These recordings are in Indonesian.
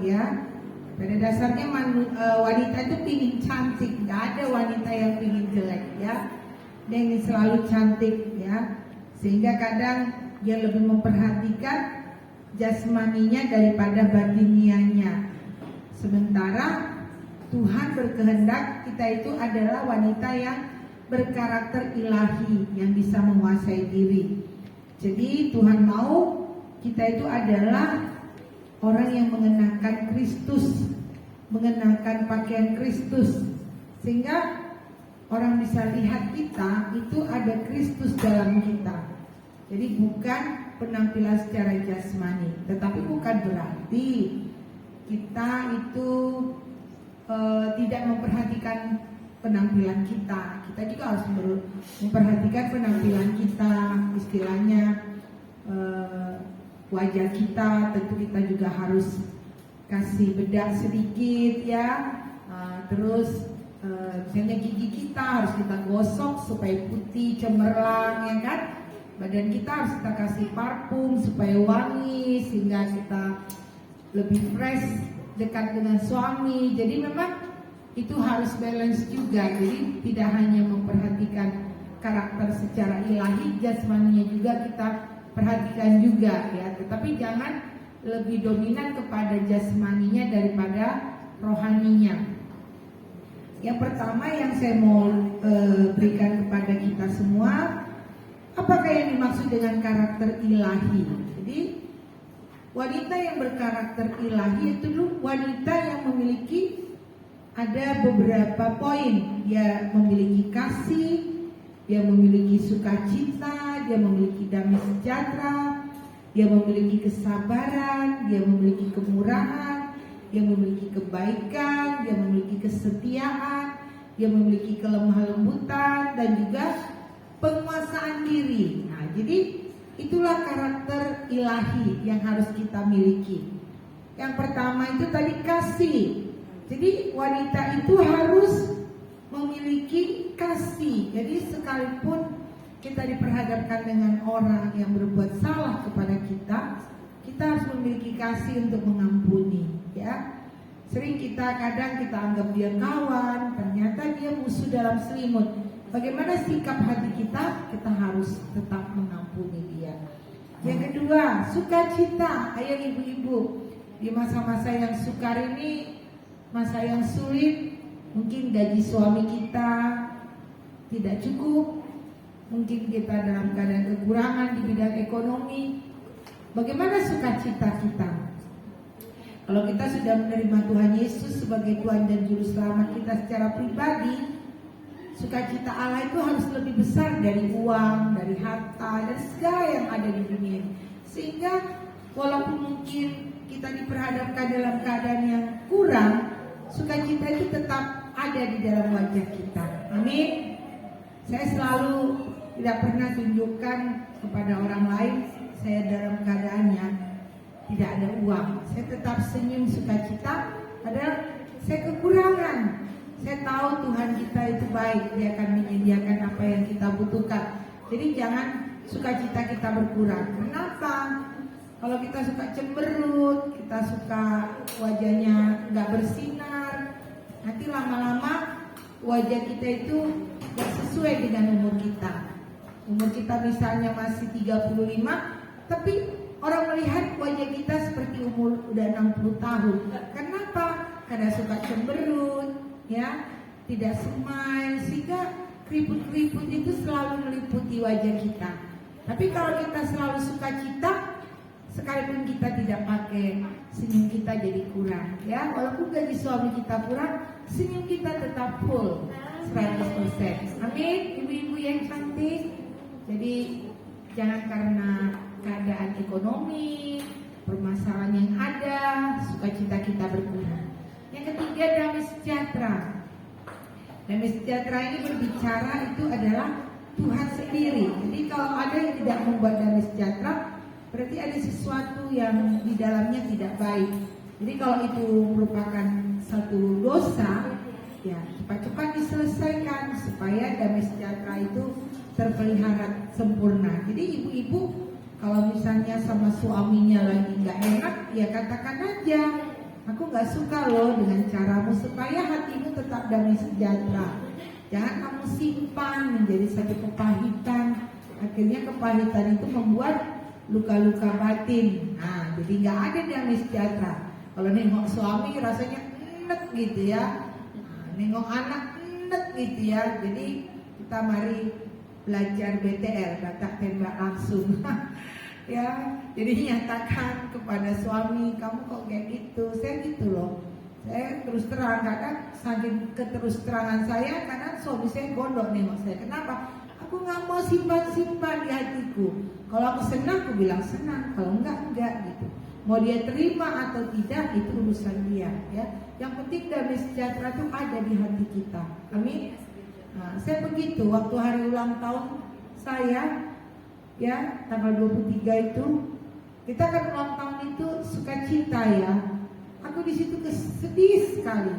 Ya, pada dasarnya wanita itu pingin cantik, nggak ada wanita yang pingin jelek ya. Dia ingin selalu cantik ya, sehingga kadang dia lebih memperhatikan jasmaninya daripada batinianya. Sementara Tuhan berkehendak kita itu adalah wanita yang berkarakter ilahi, yang bisa menguasai diri. Jadi Tuhan mau kita itu adalah orang yang mengenakan Kristus, mengenakan pakaian Kristus, sehingga orang bisa lihat kita itu ada Kristus dalam kita. Jadi bukan penampilan secara jasmani, tetapi bukan berarti kita itu tidak memperhatikan penampilan kita. Kita juga harus memperhatikan penampilan kita, istilahnya wajah kita. Tentu kita juga harus kasih bedak sedikit ya. Terus misalnya gigi kita harus kita gosok supaya putih cemerlang ya kan. Badan kita harus kita kasih parfum supaya wangi, sehingga kita lebih fresh dekat dengan suami. Jadi memang itu harus balance juga. Jadi tidak hanya memperhatikan karakter secara ilahi, jasmaninya juga kita perhatikan juga ya. Tetapi jangan lebih dominan kepada jasmaninya daripada rohaninya. Yang pertama yang saya mau berikan kepada kita semua, apakah yang dimaksud dengan karakter ilahi? Jadi wanita yang berkarakter ilahi itu wanita yang memiliki ada beberapa poin. Dia memiliki kasih, dia memiliki sukacita, dia memiliki damai sejahtera, dia memiliki kesabaran, dia memiliki kemurahan, dia memiliki kebaikan, dia memiliki kesetiaan, dia memiliki kelemah lembutan, dan juga penguasaan diri. Nah, jadi itulah karakter ilahi yang harus kita miliki. Yang pertama itu tadi kasih. Jadi wanita itu harus memiliki kasih. Jadi sekalipun kita diperhadapkan dengan orang yang berbuat salah kepada kita, kita harus memiliki kasih untuk mengampuni ya. Sering kadang kita anggap dia kawan, ternyata dia musuh dalam selimut. Bagaimana sikap hati kita? Kita harus tetap mengampuni dia. Yang kedua, sukacita. Ayo ibu-ibu, di masa-masa yang sukar ini, masa yang sulit, mungkin gaji suami kita tidak cukup, mungkin kita dalam keadaan kekurangan di bidang ekonomi. Bagaimana sukacita kita? Kalau kita sudah menerima Tuhan Yesus sebagai Tuhan dan Juru Selamat kita secara pribadi, sukacita Allah itu harus lebih besar dari uang, dari harta, dan segala yang ada di dunia ini. Sehingga walaupun mungkin kita diperhadapkan dalam keadaan yang kurang, sukacita itu tetap ada di dalam wajah kita. Amin. Saya selalu tidak pernah tunjukkan kepada orang lain saya dalam keadaannya tidak ada uang. Saya tetap senyum sukacita, padahal saya kekurangan. Saya tahu Tuhan kita itu baik, Dia akan menyediakan apa yang kita butuhkan. Jadi jangan sukacita kita berkurang. Kenapa? Kalau kita suka cemberut, kita suka wajahnya nggak bersinar, nanti lama-lama wajah kita itu nggak sesuai dengan umur kita. Umur kita misalnya masih 35, tapi orang melihat wajah kita seperti umur udah 60 tahun. Kenapa? Karena suka cemberut, ya, tidak smile, sehingga keriput-keriput itu selalu meliputi wajah kita. Tapi kalau kita selalu sukacita, sekalipun kita tidak pakai, senyum kita jadi kurang ya. Walaupun gaji suami kita kurang, senyum kita tetap full 100%. Amin. Ibu-ibu yang cantik. Jadi jangan karena keadaan ekonomi, permasalahan yang ada, sukacita kita berkurang. Yang ketiga, damai sejahtera. Damai sejahtera ini berbicara itu adalah Tuhan sendiri. Jadi kalau ada yang tidak membuat damai sejahtera, berarti ada sesuatu yang di dalamnya tidak baik. Jadi kalau itu merupakan satu dosa, ya cepat-cepat diselesaikan supaya damai sejahtera itu terpelihara sempurna. Jadi ibu-ibu kalau misalnya sama suaminya lagi nggak enak, ya katakan aja. aku nggak suka loh dengan caramu supaya hatimu tetap damai sejahtera. Jangan kamu simpan menjadi satu kepahitan. Akhirnya kepahitan itu membuat luka-luka batin. Nah, jadi nggak ada damai sejahtera. Kalau nengok suami rasanya enek gitu ya. Nah, nengok anak enek gitu ya. Jadi kita mari belajar BTL, batak tembak langsung. Ya, jadi nyatakan kepada suami, kamu kok kayak gitu. Saya gitu loh. Saya terus terang, kadang saking keterus terangan saya, karena suami saya gondok nengok saya. Kenapa? Aku nggak mau simpan-simpan di hatiku. Kalau aku senang, aku bilang senang. Kalau enggak gitu. Mau dia terima atau tidak, itu urusan dia. Ya, yang penting damai sejahtera itu ada di hati kita. Amin. Nah, saya begitu. Waktu hari ulang tahun saya, ya tanggal 23 itu, kita kan ulang tahun itu sukacita ya. Aku di situ sedih sekali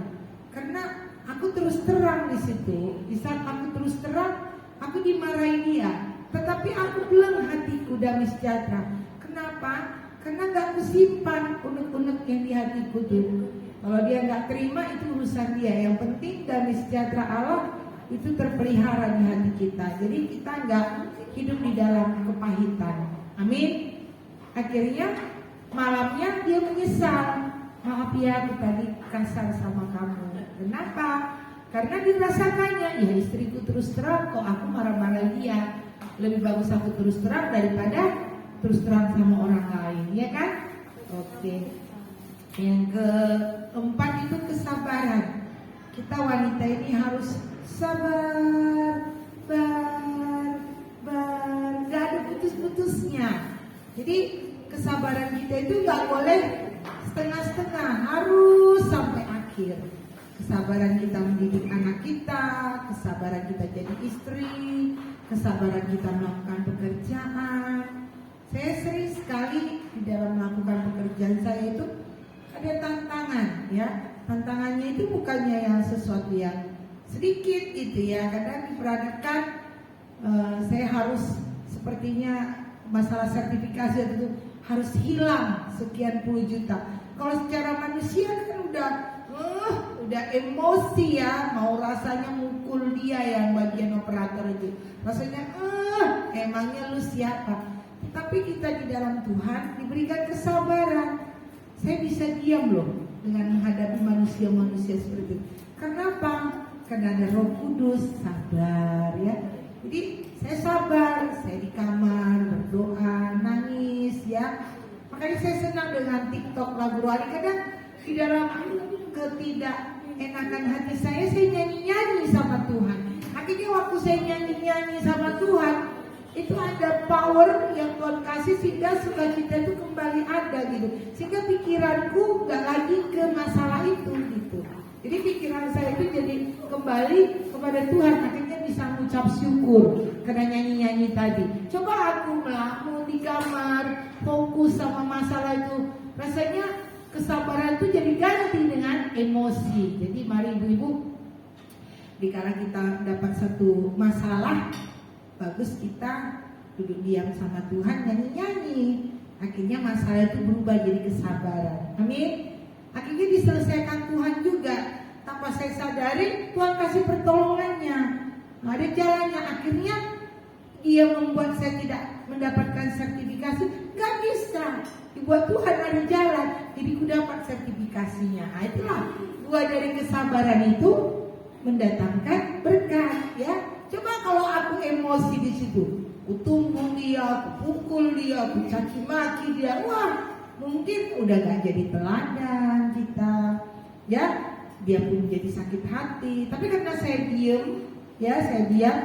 karena aku terus terang di situ. Di saat aku terus terang, aku dimarahi dia, tetapi aku bilang hatiku damai sejahtera. Kenapa? Karena gak aku simpan unek-unek yang di hatiku tuh. Kalau dia gak terima, itu urusan dia. Yang penting damai sejahtera Allah itu terpelihara di hati kita. Jadi kita gak hidup di dalam kepahitan. Amin. Akhirnya malamnya dia menyesal. Maaf ya, aku tadi kasar sama kamu. Kenapa? Karena dirasakannya, ya istriku terus terang, kok aku marah-marah dia. Lebih bagus aku terus terang daripada terus terang sama orang lain, ya kan? Oke. Yang keempat itu kesabaran. Kita wanita ini harus sabar, gak ada putus-putusnya. Jadi kesabaran kita itu gak boleh setengah-setengah, harus sampai akhir. Kesabaran kita mendidik anak kita, kesabaran kita jadi istri, kesabaran kita melakukan pekerjaan. Saya sering sekali di dalam melakukan pekerjaan saya itu ada tantangan, ya. Tantangannya itu bukannya yang sesuatu yang sedikit gitu ya. Kadang diperhatikan saya harus sepertinya masalah sertifikasi itu harus hilang sekian puluh juta. Kalau secara manusia kan udah emosi ya, mau rasanya mukul dia yang bagian operator itu. Rasanya emangnya lu siapa? Tapi kita di dalam Tuhan diberikan kesabaran. Saya bisa diam loh dengan menghadapi manusia-manusia seperti itu. Kenapa? Karena ada Roh Kudus, sabar ya. Jadi saya sabar, saya di kamar berdoa, nangis ya. Makanya saya senang dengan TikTok lagu rohani. Kadang di dalam ketidakenakan hati saya nyanyi-nyanyi sama Tuhan. Akhirnya waktu saya nyanyi-nyanyi sama Tuhan, itu ada power yang Tuhan kasih sehingga sukacita itu kembali ada gitu. Sehingga pikiranku gak lagi ke masalah itu gitu. Jadi pikiran saya itu jadi kembali kepada Tuhan. Akhirnya bisa mengucap syukur karena nyanyi-nyanyi tadi. Coba aku melamun di kamar, fokus sama masalah itu, rasanya kesabaran itu jadi ganti dengan emosi. Jadi mari ibu-ibu, dikala kita dapat satu masalah, bagus kita duduk diam sama Tuhan, nyanyi-nyanyi. Akhirnya masalah itu berubah jadi kesabaran. Amin. Akhirnya diselesaikan Tuhan juga. Tanpa saya sadari, Tuhan kasih pertolongannya. Ada jalannya. Akhirnya dia membuat saya tidak mendapatkan sertifikasi. Gak bisa. Dibuat Tuhan ada jalan. Jadi ku dapat sertifikasinya. Nah, itulah buah dari kesabaran itu mendatangkan berkat ya. Coba kalau aku emosi di situ, aku tumbuk dia, aku pukul dia, aku caci maki dia, wah mungkin udah gak jadi teladan kita, ya. Dia pun jadi sakit hati. Tapi karena saya diam, ya saya diam,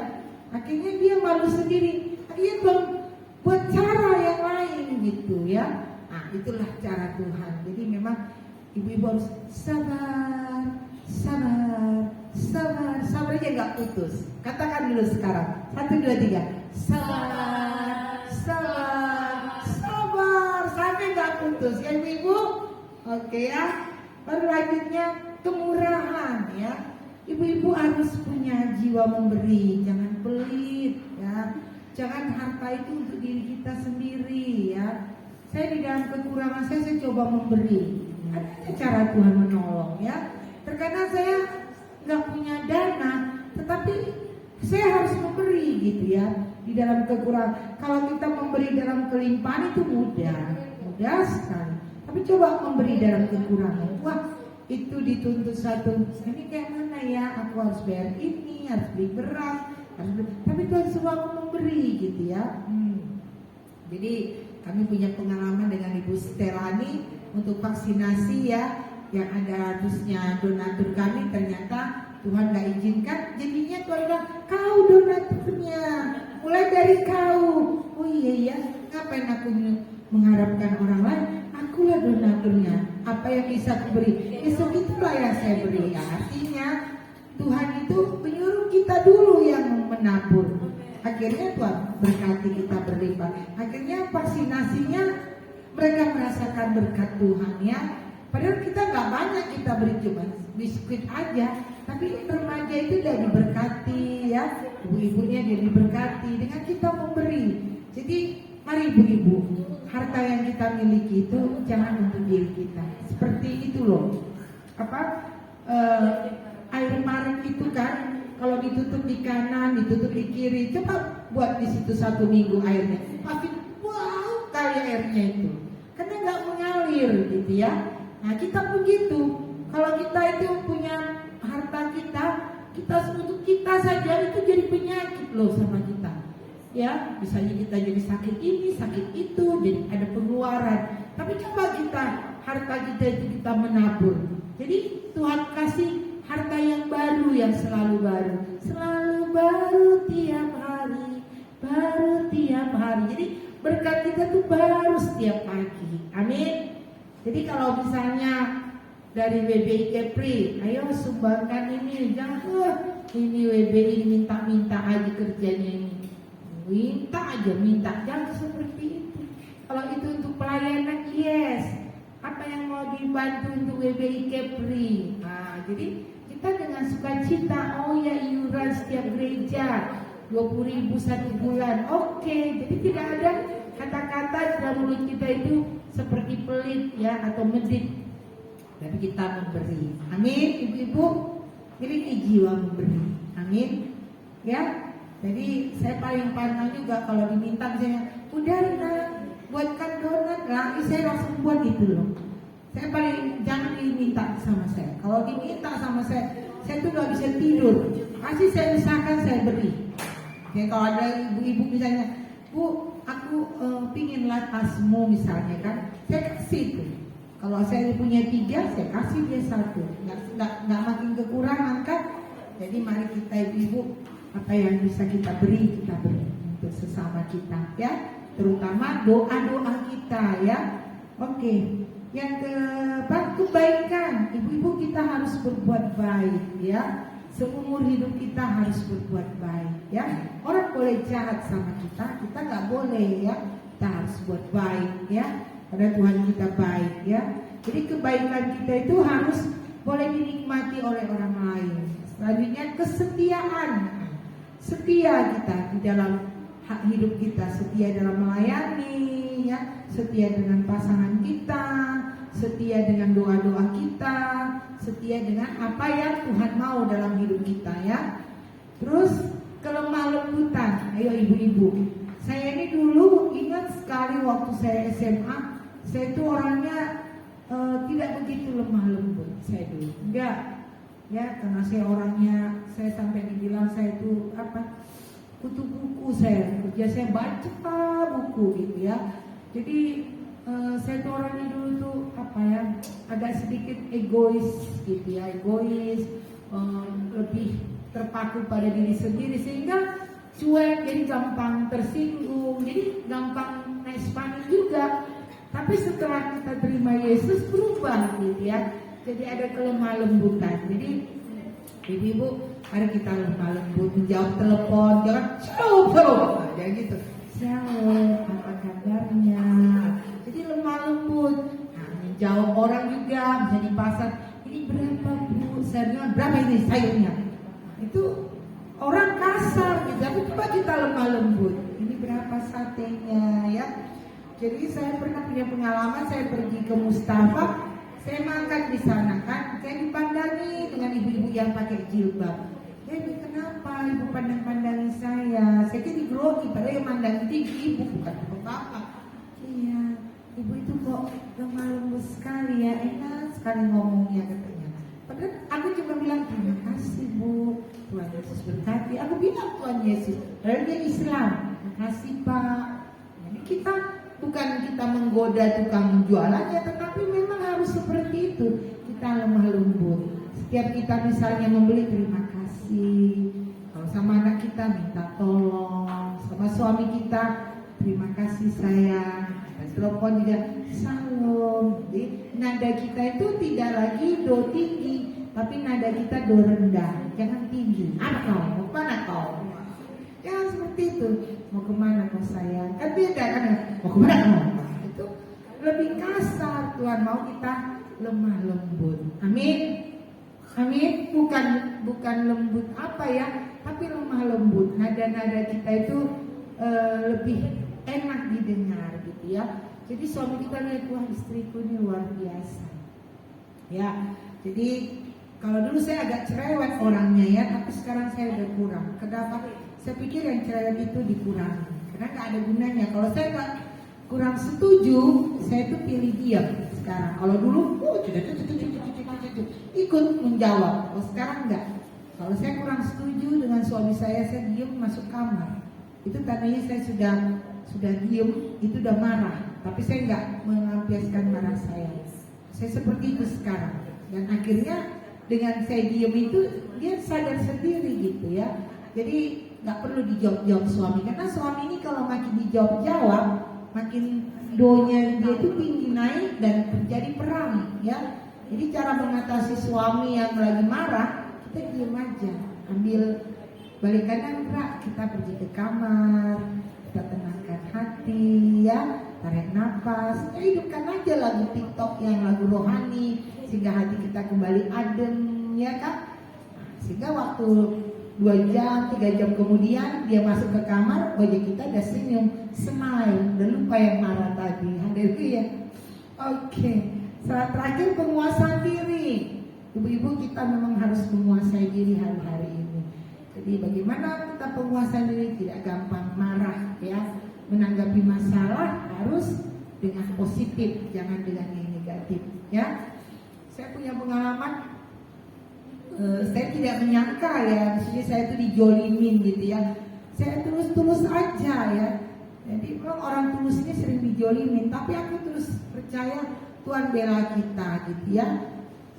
akhirnya dia malu sendiri. Akhirnya buat cara yang lain gitu ya. Nah itulah cara Tuhan. Jadi memang ibu-ibu harus sabar, sabar, sabar, sabarnya gak putus. Katakan dulu sekarang. 1, 2, 3. Sabar, sabar, sabar, sampai gak putus ya ibu-ibu. Oke ya. Baru lanjutnya kemurahan ya. Ibu-ibu harus punya jiwa memberi, jangan pelit ya. Jangan harta itu untuk diri kita sendiri ya. Saya di dalam kekurangan saya coba memberi Ada cara Tuhan menolong ya. Terkadang saya nggak punya dana, tetapi saya harus memberi gitu ya. Di dalam kekurangan, kalau kita memberi dalam kelimpahan itu mudah sekali. Tapi coba memberi dalam kekurangan, wah itu dituntut satu. Ini kayak mana ya? Aku harus bayar ini, harus beli beras, tapi Tuhan suruh aku memberi gitu ya. Jadi kami punya pengalaman dengan Ibu Stelani untuk vaksinasi ya, yang ada harusnya donatur kami, ternyata Tuhan gak izinkan. Jadinya Tuhan bilang, kau donaturnya, mulai dari kau. Oh iya ya, ngapain aku mengharapkan orang lain? Akulah donaturnya. Apa yang bisa aku beri, itulah yang saya beri. Ya, artinya Tuhan itu menyuruh kita dulu yang menabur. Akhirnya Tuhan berkati kita berlipat. Akhirnya vaksinasinya mereka merasakan berkat Tuhan ya. Padahal kita nggak banyak, kita beri cuma biskuit aja. Tapi remaja itu dia diberkati ya, ibu-ibunya dia diberkati dengan kita memberi. Jadi mari ibu-ibu, harta yang kita miliki itu jangan untuk diri kita. Seperti itu loh. Air maret itu kan kalau ditutup di kanan, ditutup di kiri, coba buat di situ 1 minggu airnya, pasti wow kali airnya itu, karena nggak mengalir gitu ya. Nah kita pun gitu, kalau kita itu punya harta kita untuk kita saja itu jadi penyakit loh sama kita. Ya, misalnya kita jadi sakit ini, sakit itu, jadi ada pengeluaran. Tapi coba kita, harta kita itu kita menabur. Jadi Tuhan kasih harta yang baru, yang selalu baru. Selalu baru tiap hari, baru tiap hari. Jadi berkat kita tuh baru setiap pagi. Amin. Jadi kalau misalnya dari WBI Kepri, ayo sumbangkan ini, jangan ini WBI minta-minta aja kerjanya ini. Minta aja, jangan seperti itu. Kalau itu untuk pelayanan, yes. Apa yang mau dibantu untuk WBI Kepri? Nah, jadi kita dengan sukacita, oh ya iuran setiap gereja 20.000 1 bulan. Oke, jadi tidak ada kata-kata dalam mulut kita itu seperti pelit ya atau medit. Tapi kita memberi. Amin, ibu-ibu. Miliki jiwa memberi. Amin. Ya. Jadi saya paling pandang juga kalau diminta misalnya, udah buatkan donat lah, saya langsung buat itu loh. Saya paling jangan diminta sama saya. Kalau diminta sama saya tuh gak bisa tidur. Pasti saya usahakan saya beri. Ya, kalau ada ibu-ibu misalnya, Bu, aku pingin lihat tasmu misalnya kan, saya kasih tuh. Kalau saya punya 3, saya kasih dia 1. Nggak makin kekurangan kan. Jadi mari kita ibu-ibu, apa yang bisa kita beri untuk sesama kita ya, terutama doa-doa kita ya. Oke. Yang keempat, kebaikan. Ibu-ibu kita harus berbuat baik ya. Seumur hidup kita harus berbuat baik ya. Orang boleh jahat sama kita nggak boleh ya. Kita harus buat baik ya. Karena Tuhan kita baik ya. Jadi kebaikan kita itu harus boleh dinikmati oleh orang lain. Selanjutnya kesetiaan. Setia kita di dalam hak hidup kita, setia dalam melayani ya, setia dengan pasangan kita, setia dengan doa-doa kita, setia dengan apa yang Tuhan mau dalam hidup kita ya. Terus kelemah lembutan. Ayo ibu-ibu, saya ini dulu ingat sekali waktu saya SMA, saya itu orangnya tidak begitu lemah lembut. Saya dulu enggak ya, karena saya orangnya, saya sampai dibilang saya itu kutu buku, saya kerja saya baca buku gitu ya. Jadi saya tuh orangnya dulu tuh agak sedikit egois gitu ya, lebih terpaku pada diri sendiri sehingga cuek, jadi gampang tersinggung, jadi gampang naik panik juga. Tapi setelah kita terima Yesus berubah gitu ya. Jadi ada kelemah lembutan. Jadi ibu-ibu, mari kita lemah lembut, menjawab telepon, jangan shalom, jangan gitu. Shalom, apa kabarnya? Jadi lemah lembut. Nah, menjawab orang juga, bisa di pasar. Ini berapa Bu? Sayurnya berapa ini sayurnya? Itu orang kasar gitu. Tapi coba kita lemah lembut. Ini berapa satenya ya? Jadi saya pernah punya pengalaman, saya pergi ke Mustafa. Saya makan di sana kan, saya dipandangi dengan ibu-ibu yang pakai jilbab. Ini kenapa ibu pandang-pandangi saya? Saya kira digrogi, padahal yang mandang itu ibu, bukan bapak. Iya, ibu itu kok lemah lembut sekali ya, enak sekali ngomongnya katanya. Padahal aku cuma bilang terima kasih bu, Tuhan Yesus berkati. Aku bilang Tuhan Yesus, padahal dia Islam. Terima kasih Pak. Jadi kita bukan kita menggoda tukang jualannya, tetapi memang harus seperti itu. Kita lemah lembut. Setiap kita misalnya membeli terima kasih. Kalau sama anak kita minta tolong, sama suami kita terima kasih sayang. Dan telepon juga salam. Jadi nada kita itu tidak lagi do tinggi, tapi nada kita do rendah. Jangan tinggi. Kau mau kemana kau? Jangan seperti itu. Mau kemana kau sayang? Kan beda kan? Mau kemana kau? Itu lebih kasar. Tuhan mau kita lemah lembut. Amin. Amin. Bukan lembut apa ya, tapi lemah lembut. Nada-nada kita itu lebih enak didengar gitu ya. Jadi suami kita lihat, wah istriku ini luar biasa. Ya. Jadi kalau dulu saya agak cerewet orangnya ya, tapi sekarang saya udah kurang. Kenapa? Saya pikir yang cerewet itu dikurangi, karena nggak ada gunanya. Kalau saya nggak kurang setuju, saya tuh pilih diam sekarang. Kalau dulu, ikut menjawab. Kalau sekarang enggak. Kalau saya kurang setuju dengan suami saya diam masuk kamar. Itu tandanya saya sudah diam, itu udah marah. Tapi saya enggak melampiaskan marah saya. Saya seperti itu sekarang. Dan akhirnya dengan saya diam itu dia sadar sendiri gitu ya. Jadi nggak perlu dijawab-jawab suami, karena suami ini kalau makin dijawab-jawab, makin doanya dia itu tinggi naik dan terjadi perang ya. Jadi cara mengatasi suami yang lagi marah, kita diam aja, ambil balik kanan gerak, kita pergi ke kamar, kita tenangkan hati ya, tarik nafas, ya hidupkan aja lagu TikTok yang lagu rohani sehingga hati kita kembali adem ya kan. Sehingga waktu 2 jam, 3 jam kemudian dia masuk ke kamar, wajah kita udah senyum, smile, udah lupa yang marah tadi. Haleluya. Oke. Saat terakhir penguasaan diri. Ibu-ibu kita memang harus menguasai diri hari-hari ini. Jadi bagaimana kita penguasaan diri, tidak gampang marah ya. Menanggapi masalah harus dengan positif, jangan dengan yang negatif ya. Saya punya pengalaman. Saya tidak menyangka ya, maksudnya saya itu dijolimin gitu ya. Saya tulus-tulus aja ya. Jadi memang orang tulus ini sering dijolimin, tapi aku terus percaya Tuhan bela kita gitu ya.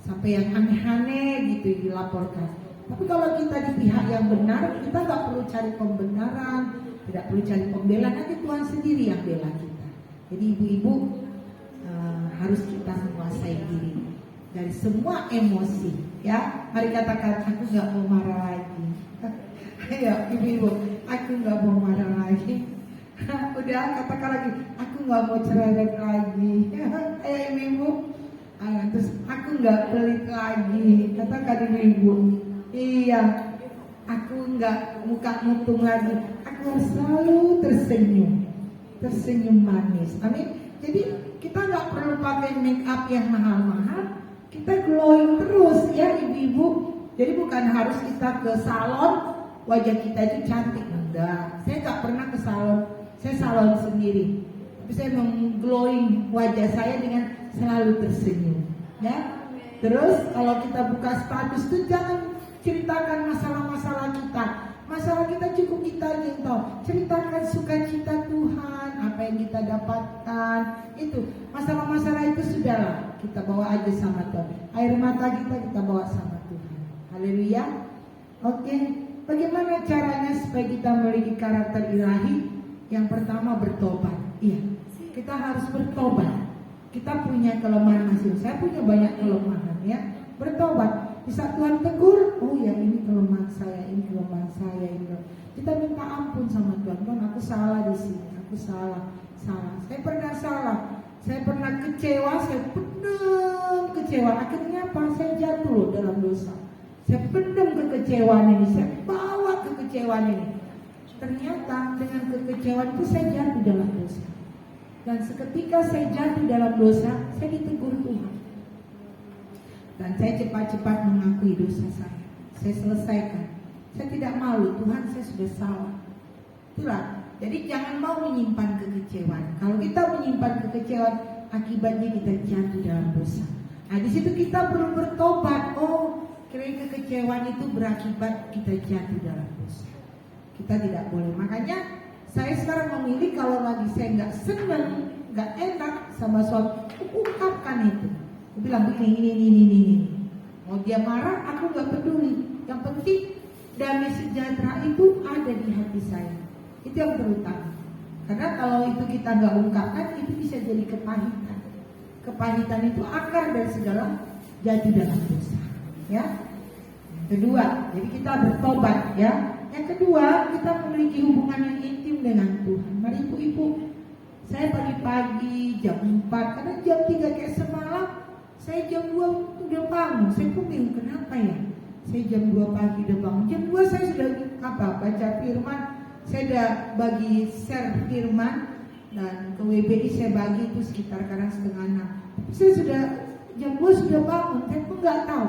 Sampai yang aneh-aneh gitu dilaporkan. Tapi kalau kita di pihak yang benar, kita nggak perlu cari pembenaran, tidak perlu cari pembelaan, nanti Tuhan sendiri yang bela kita. Jadi ibu-ibu harus kita menguasai diri dari semua emosi. Ya, mari katakan, aku nggak mau marah lagi. Ayo ibu-ibu, aku nggak mau marah lagi. Udah katakan lagi, aku nggak mau cerewet lagi. Ayo ibu-ibu, terus aku nggak pelit lagi. Katakan ibu-ibu, iya, aku nggak muka mutung lagi. Aku harus selalu tersenyum manis. Amin. Jadi kita nggak perlu pakai make up yang mahal-mahal. Kita glowing terus ya ibu-ibu. Jadi bukan harus kita ke salon wajah kita itu cantik, enggak. Saya nggak pernah ke salon, saya salon sendiri. Tapi saya mengglowing wajah saya dengan selalu tersenyum ya. Terus kalau kita buka status itu jangan ceritakan masalah-masalah kita. Masalah kita cukup kita yang tahu. Ceritakan sukacita Tuhan, apa yang kita dapatkan. Itu masalah-masalah itu sudahlah, kita bawa aja sama Tuhan. Air mata kita bawa sama Tuhan. Haleluya. Oke. Bagaimana caranya supaya kita memiliki karakter ilahi? Yang pertama bertobat. Iya, kita harus bertobat. Kita punya kelemahan masing. Saya punya banyak kelemahan ya. Bertobat. Bisa Tuhan tegur, oh ya ini kelemahan saya, ini kelemahan saya, ini. Kita minta ampun sama Tuhan. Tuhan, aku salah di sini, aku salah. Saya pernah salah, saya pernah kecewa, saya pendam kecewa. Akhirnya apa? Saya jatuh loh dalam dosa. Saya pendam kekecewaan ini, saya bawa kekecewaan ini. Ternyata dengan kekecewaan itu saya jatuh dalam dosa. Dan seketika saya jatuh dalam dosa, saya ditegur Tuhan. Dan saya cepat-cepat mengakui dosa saya. Saya selesaikan. Saya tidak malu, Tuhan saya sudah salah. Itulah. Jadi jangan mau menyimpan kekecewaan. Kalau kita menyimpan kekecewaan, akibatnya kita jatuh dalam dosa. Nah di situ kita perlu bertobat. Oh, kira kekecewaan itu berakibat kita jatuh dalam dosa. Kita tidak boleh. Makanya saya sekarang memilih kalau lagi saya nggak senang, nggak enak sama suami, ungkapkan itu. Aku bilang begini, ini. Mau dia marah, aku nggak peduli. Yang penting damai sejahtera itu ada di hati saya. Itu yang terutama. Karena kalau itu kita nggak ungkapkan, itu bisa jadi kepahitan. Kepahitan itu akar dari segala jatuh dalam dosa. Ya. Yang kedua, jadi kita bertobat. Ya. Yang kedua, kita memiliki hubungan yang intim dengan Tuhan. Mari ibu-ibu, saya pagi-pagi jam 4, karena jam 3 kayak semalam, saya jam 2 udah bangun. Saya pun bingung kenapa ya. Saya jam 2 pagi udah bangun. Jam 2 saya sudah baca firman. Saya udah bagi share firman. Dan ke WBI saya bagi itu sekitar kadang setengah 6. Saya sudah jam 2 sudah bangun. Saya pun gak tahu.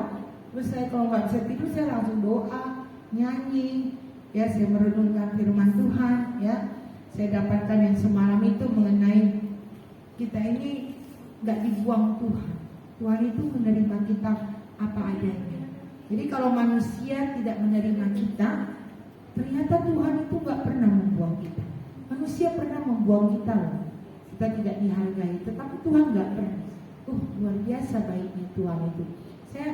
Terus saya kalau gak bisa tidur, saya langsung doa, nyanyi. Ya, saya merenungkan firman Tuhan. Ya, saya dapatkan yang semalam itu mengenai kita ini gak dibuang Tuhan. Tuhan itu menerima kita apa adanya. Jadi kalau manusia tidak menerima kita, ternyata Tuhan itu gak pernah membuang kita. Manusia pernah membuang kita loh. Kita tidak dihargai, tetapi Tuhan gak pernah. Luar biasa baiknya Tuhan itu. Saya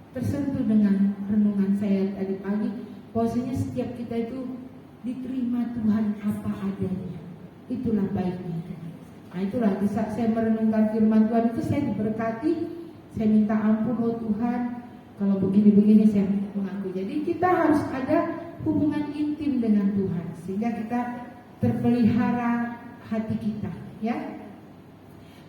tersentuh dengan renungan saya tadi pagi, bahwasanya setiap kita itu diterima Tuhan apa adanya. Itulah baiknya. Nah itulah, di saat saya merenungkan firman Tuhan itu saya diberkati. Saya minta ampun, oh Tuhan, kalau begini-begini saya mengaku. Jadi kita harus ada hubungan intim dengan Tuhan, sehingga kita terpelihara hati kita, ya.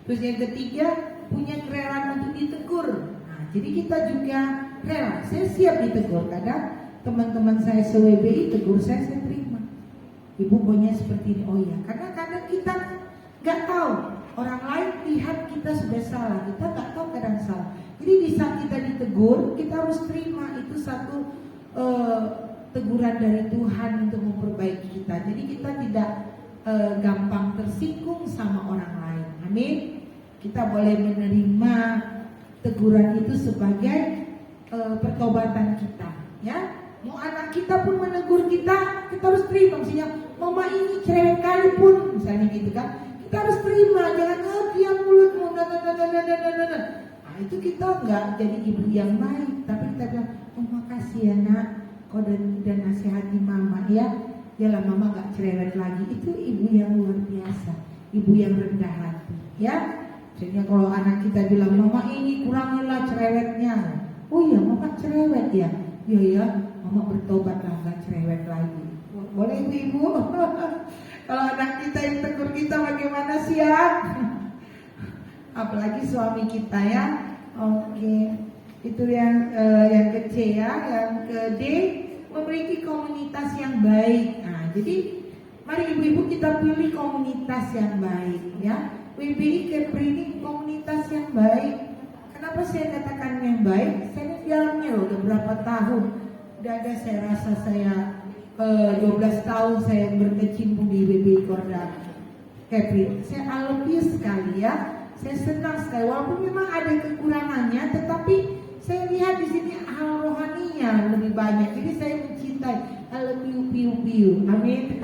Terus yang ketiga, punya kerelaan untuk ditegur. Nah, jadi kita juga rela. Saya siap ditegur. Kadang teman-teman saya se-WBI tegur saya terima. Ibu maunya seperti ini. Oh iya, karena kadang kita nggak tahu. Orang lain lihat kita sudah salah, kita nggak tahu kadang salah. Jadi di saat kita ditegur, kita harus terima. Itu satu teguran dari Tuhan untuk memperbaiki kita. Jadi kita tidak gampang tersinggung sama orang lain. Amin. Kita boleh menerima teguran itu sebagai pertobatan kita. Ya, mau anak kita pun menegur kita, kita harus terima. Misalnya, mama ini cerewet kali pun, misalnya gitu kan, kita harus terima. Jangan diam mulutmu. Nah itu kita enggak jadi ibu yang baik, tapi kita bilang, oh makasih ya nak, kau dan nasihati mama ya. Yalah mama gak cerewet lagi. Itu ibu yang luar biasa, ibu yang rendah hati. Ya, jadinya kalau anak kita bilang mama ini kurangilah cerewetnya. Oh iya mama cerewet ya. Iya ya, mama bertobatlah gak cerewet lagi. Boleh ibu? Kalau anak kita yang tegur kita bagaimana siap? Apalagi suami kita ya. Oke. Itu yang ke C ya. Yang ke D, memiliki komunitas yang baik. Nah, jadi mari ibu-ibu kita pilih komunitas yang baik ya. WBI Kepri ini komunitas yang baik. Kenapa saya katakan yang baik? Saya di dalamnya loh udah berapa tahun. Udah ada saya rasa saya 12 tahun saya berkecimpung di WBI Korda Kepri. Saya alami sekali ya. Saya senang sekali. Walaupun memang ada kekurangannya, tetapi saya lihat di sini hal rohaninya lebih banyak. Jadi saya mencintai piu-piu. Amin.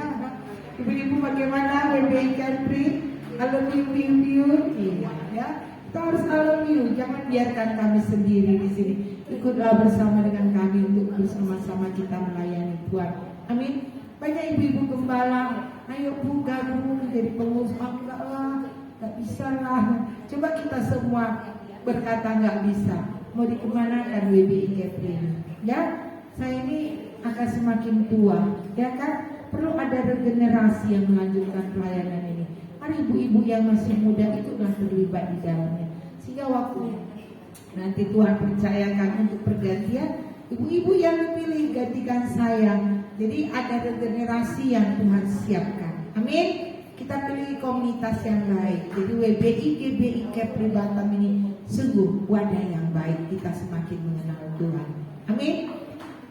Ibu-ibu bagaimana WBI Kepri? Piu-piu. Iya ya. Kita harus alamiu. Jangan biarkan kami sendiri di sini. Ikutlah bersama dengan kami untuk bersama-sama kita melayani Tuhan. Amin. Banyak ibu-ibu gembala, ayo bu gabung jadi pengurus. Enggak lah, enggak bisa lah. Coba kita semua berkata enggak bisa. Mau dikemanakan WBI Kepri? Ya, saya ini akan semakin tua, ya kan? Perlu ada regenerasi yang melanjutkan pelayanan ini. Mari ibu-ibu yang masih muda itu telah terlibat di dalamnya. Sehingga waktu nanti Tuhan percayakan untuk pergantian, ibu-ibu yang dipilih gantikan saya. Jadi ada regenerasi yang Tuhan siapkan. Amin. Kita pilih komunitas yang baik. Jadi WBI GBI Kepri Batam ini sungguh wadah yang baik. baik, kita semakin mengenal Tuhan. Amin.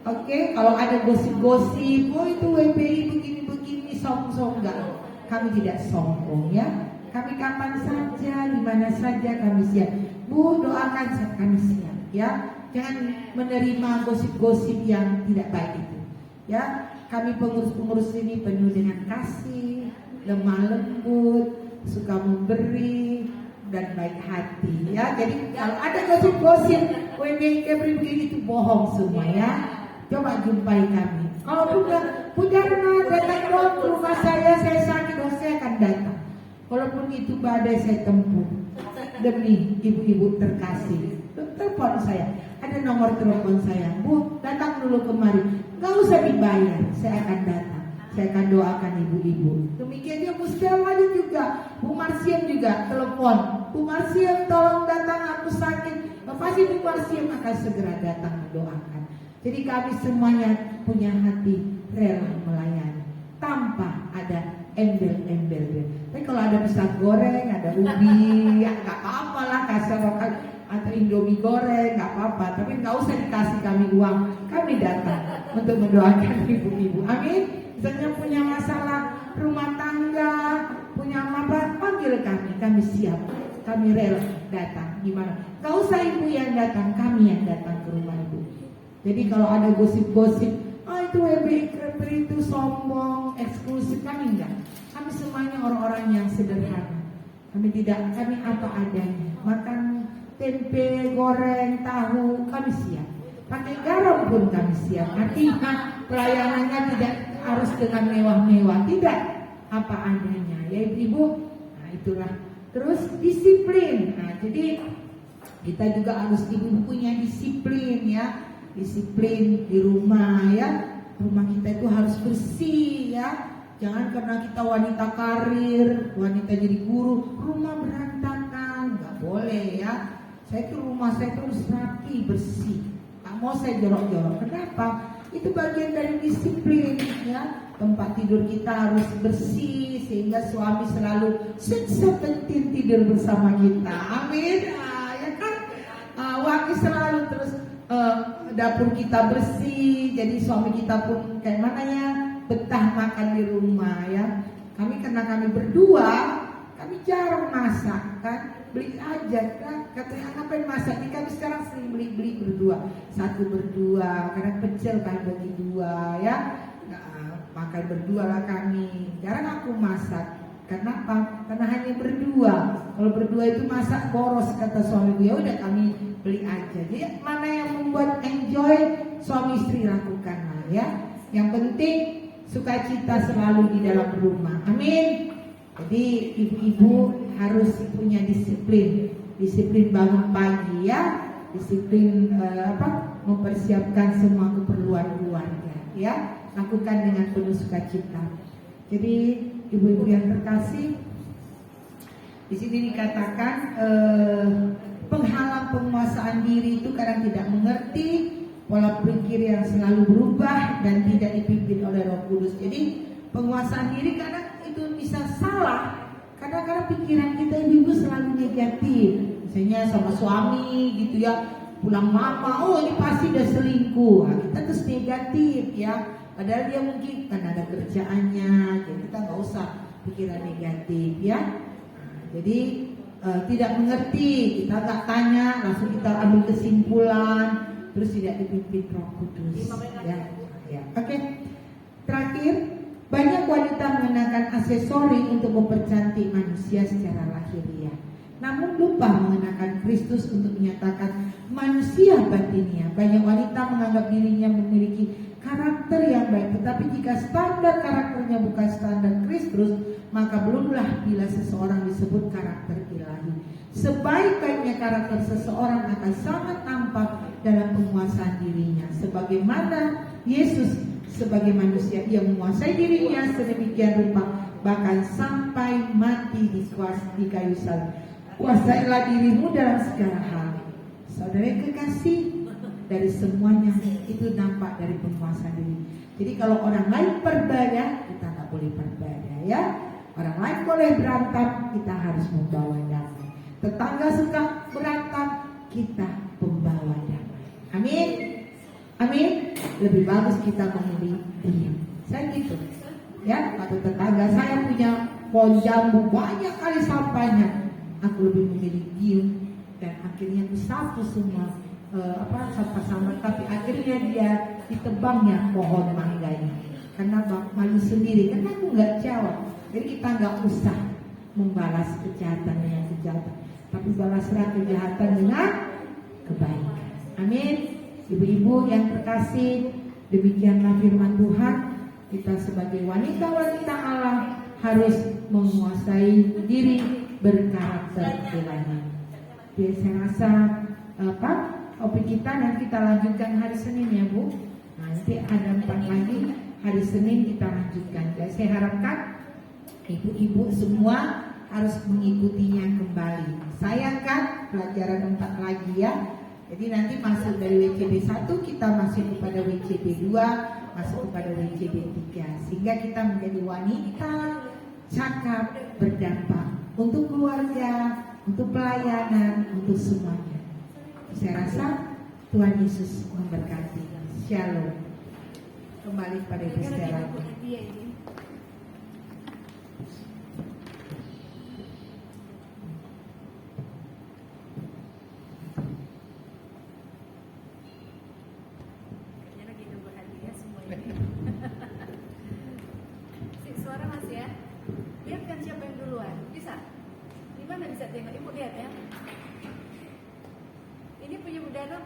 Oke, kalau ada gosip-gosip, oh itu WPI begini-begini, sombong enggak. Kami tidak sombong ya. Kami kapan saja, di mana saja kami siap. Bu, doakan kami siap ya. Jangan menerima gosip-gosip yang tidak baik itu. Ya, kami pengurus-pengurus ini penuh dengan kasih, lemah lembut, suka memberi dan baik hati ya. Jadi kalau ada gosip-gosip WPI begini itu bohong semua ya. Coba jumpai kami. Kalau Bu Dharma datang dong ke rumah saya sakit, saya akan datang. Walaupun itu badai saya tempuh demi ibu-ibu terkasih. Telepon saya, ada nomor telepon saya. Bu, datang dulu kemari. Gak usah dibayar, saya akan datang. Saya akan doakan ibu-ibu. Demikian juga Bu Stella juga, Bu Marsiam juga telepon. Bu Marsiam tolong datang, aku sakit. Pasti Bu Marsiam akan segera datang mendoakan. Jadi kami semuanya punya hati rela melayani tanpa ada embel-embel. Tapi kalau ada pisang goreng, ada ubi, ya nggak apa-apa lah, kasih lokal atau indomie goreng, nggak apa-apa. Tapi nggak usah dikasih kami uang. Kami datang untuk mendoakan ibu-ibu. Amin. Misalnya punya masalah rumah tangga, punya apa, panggil kami siap. Kami rela datang. Gimana? Nggak usah ibu yang datang, kami yang datang ke rumah ibu. Jadi kalau ada gosip-gosip, itu WPI itu sombong, eksklusif, kami enggak. Kami semuanya orang-orang yang sederhana. Kami apa adanya. Makan tempe, goreng, tahu, kami siap. Pakai garam pun kami siap. Artinya pelayanannya tidak harus dengan mewah-mewah, tidak, apa adanya. Ya ibu-ibu, nah itulah. Terus disiplin. Nah jadi kita juga harus ibu punya disiplin ya. Disiplin di rumah ya. Rumah kita itu harus bersih ya. Jangan karena kita wanita karir, wanita jadi guru, rumah berantakan, nggak boleh ya. Rumah saya itu harus rapi, bersih. Nggak mau saya jorok-jorok. Kenapa? Itu bagian dari disiplin ya. Tempat tidur kita harus bersih sehingga suami selalu sepenting tidur bersama kita. Amin. Nah, ya kan? Wangi selalu terus. Dapur kita bersih, jadi suami kita pun kayak mana ya, betah makan di rumah ya. Karena kami berdua, kami jarang masak kan, beli aja kan. Katanya ngapain masak? Ini kami sekarang sering beli berdua, satu berdua, karena pecel kan bagi dua ya. Nah, makan berdua lah kami. Jarang aku masak. Kenapa? Karena hanya berdua. Kalau berdua itu masak boros kata suami gue. Ya udah kami beli aja. Jadi mana yang membuat enjoy suami istri lakukanlah ya. Yang penting sukacita selalu di dalam rumah. Amin. Jadi ibu-ibu harus punya disiplin. Disiplin bangun pagi ya. Disiplin mempersiapkan semua keperluan keluarga ya. Lakukan dengan penuh sukacita. Jadi ibu-ibu yang terkasih, di sini dikatakan penghalang penguasaan diri itu kadang tidak mengerti, pola pikir yang selalu berubah dan tidak dipimpin oleh Roh Kudus. Jadi penguasaan diri kadang itu bisa salah. Kadang-kadang pikiran kita ibu selalu negatif. Misalnya sama suami gitu ya, pulang mama, oh ini pasti udah selingkuh. Nah, kita terus negatif ya. Padahal dia mungkin kan ada kerjaannya, jadi kita nggak usah pikiran negatif ya. Nah, jadi tidak mengerti, kita nggak tanya, langsung kita ambil kesimpulan, terus tidak dipimpin Roh Kudus. Ya. Oke. Terakhir, banyak wanita mengenakan aksesori untuk mempercantik manusia secara lahiriah, namun lupa mengenakan Kristus untuk menyatakan manusia batinnya. Banyak wanita menganggap dirinya memiliki karakter yang baik, tetapi jika standar karakternya bukan standar Kristus, maka belumlah bila seseorang disebut karakter ilahi. Sebaik-baiknya karakter seseorang akan sangat tampak dalam penguasaan dirinya. Sebagaimana Yesus sebagai manusia, ia menguasai dirinya sedemikian rupa, bahkan sampai mati di kayu salib. Kuasailah dirimu dalam segala hal. Saudara yang kekasih, dari semuanya itu nampak dari penguasaan diri. Jadi kalau orang lain berbeda, kita tak boleh berbeda ya. Orang lain boleh berantem, kita harus membawa damai. Tetangga suka berantem, kita pembawa damai. Amin. Amin. Lebih bagus kita memilih diam. Saya gitu. Ya, atau tetangga saya punya pohon jambu banyak kali sampahnya. Aku lebih memilih diam dan akhirnya aku sapu semua sampah-sampah. Tapi akhirnya dia ditebangnya pohon mangganya. Karena malu sendiri. Karena aku nggak jawab. Jadi kita nggak usah membalas kejahatan dengan kejahatan, tapi balaslah kejahatan dengan kebaikan. Amin. Ibu-ibu yang terkasih, demikianlah firman Tuhan. Kita sebagai wanita-wanita Allah harus menguasai diri berkarakter ilahi. Jadi saya rasa topik kita dan kita lanjutkan hari Senin ya Bu. Nanti ada 4 lagi hari Senin kita lanjutkan. Jadi saya harapkan ibu-ibu semua harus mengikutinya kembali. Sayangkan pelajaran 4 lagi ya. Jadi nanti masuk dari WCB 1 kita masuk kepada WCB 2, masuk kepada WCB 3. Sehingga kita menjadi wanita cakap berdampak untuk keluarga, untuk pelayanan, untuk semuanya. Saya rasa Tuhan Yesus memberkati. Shalom. Kembali pada Ibu Stella. Suara Mas ya. Lihatkan siapa yang duluan. Bisa? Gimana bisa tengok? Ibu lihat ya. Ini punya Bu Danang.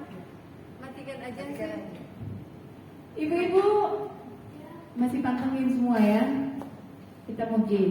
Matikan aja. Ibu-ibu masih pantengin semua ya. Kita mau game.